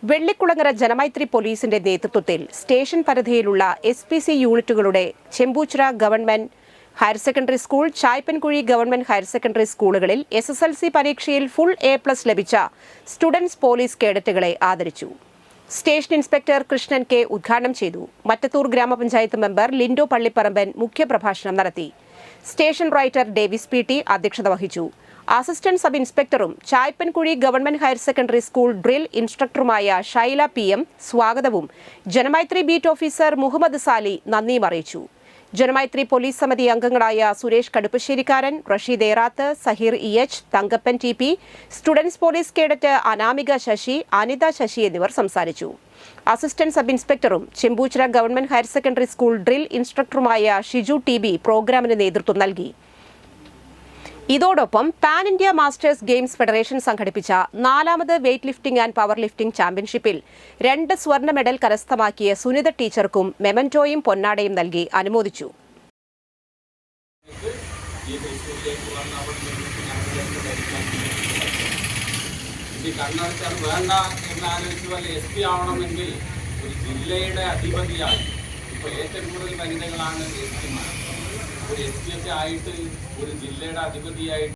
വെള്ളിക്കുളങ്ങര ജനമൈത്രി പോലീസിന്റെ നേതൃത്വത്തിൽ സ്റ്റേഷൻ പരിധിയിലുള്ള SPC യൂണിറ്റുകളുടെ Chembuchira government higher secondary school, Chaipankuzhi government higher secondary സ്കൂളുകളിൽ SSLC പരീക്ഷയിൽ ഫുൾ A+ ലഭിച്ച സ്റ്റുഡൻസ് പോലീസ് കേഡറ്റുകളെ ആദരിച്ചു. സ്റ്റേഷൻ ഇൻസ്പെക്ടർ കൃഷ്ണൻ K ഉദ്ഘാടനം ചെയ്തു. മറ്റത്തൂർ ഗ്രാമപഞ്ചായത്ത് മെമ്പർ ലിൻഡോ പള്ളിപ്പറമ്പൻ മുഖ്യപ്രഭാഷണം നടത്തി. സ്റ്റേഷൻ റൈറ്റർ ഡേവിസ് PT അധ്യക്ഷത വഹിച്ചു. അസിസ്റ്റന്റ് സബ് ഇൻസ്പെക്ടറും Chaipankuzhi government higher secondary school drill ഇൻസ്ട്രക്ടറുമായ ഷൈല PM സ്വാഗതവും ജനമൈത്രി ബീറ്റ് ഓഫീസർ മുഹമ്മദ് സാലി നന്ദിയും അറിയിച്ചു. ജനമൈത്രി പോലീസ് സമിതി അംഗങ്ങളായ സുരേഷ് കടുപ്പശ്ശേരിക്കാരൻ, Rasheed Erath, Saheer EH, Thankappan TP, students police cadet Anamika Sasi, Anitha Sasi എന്നിവർ സംസാരിച്ചു. അസിസ്റ്റന്റ് സബ് ഇൻസ്പെക്ടറും Chempuchira government higher secondary school drill ഇൻസ്ട്രക്ടറുമായ ഷിജു TB പ്രോഗ്രാമിന് നേതൃത്വം നൽകി. ഇതോടൊപ്പം pan India masters games federation സംഘടിപ്പിച്ച 4ാമത് weight lifting and power lifting ചാമ്പ്യൻഷിപ്പിൽ 2 സ്വർണ്ണ മെഡൽ കരസ്ഥമാക്കിയ സുനിത ടീച്ചർക്കും മെമന്റോയും പൊന്നാടയും നൽകി അനുമോദിച്ചു. ജില്ലയുടെ അധിപതിയാണ്. ഇപ്പോൾ ഏറ്റവും കൂടുതൽ വനിതകളാണ് SP ഒക്കെ ആയിട്ട് ഒരു ജില്ലയുടെ അധിപതിയായിട്ട്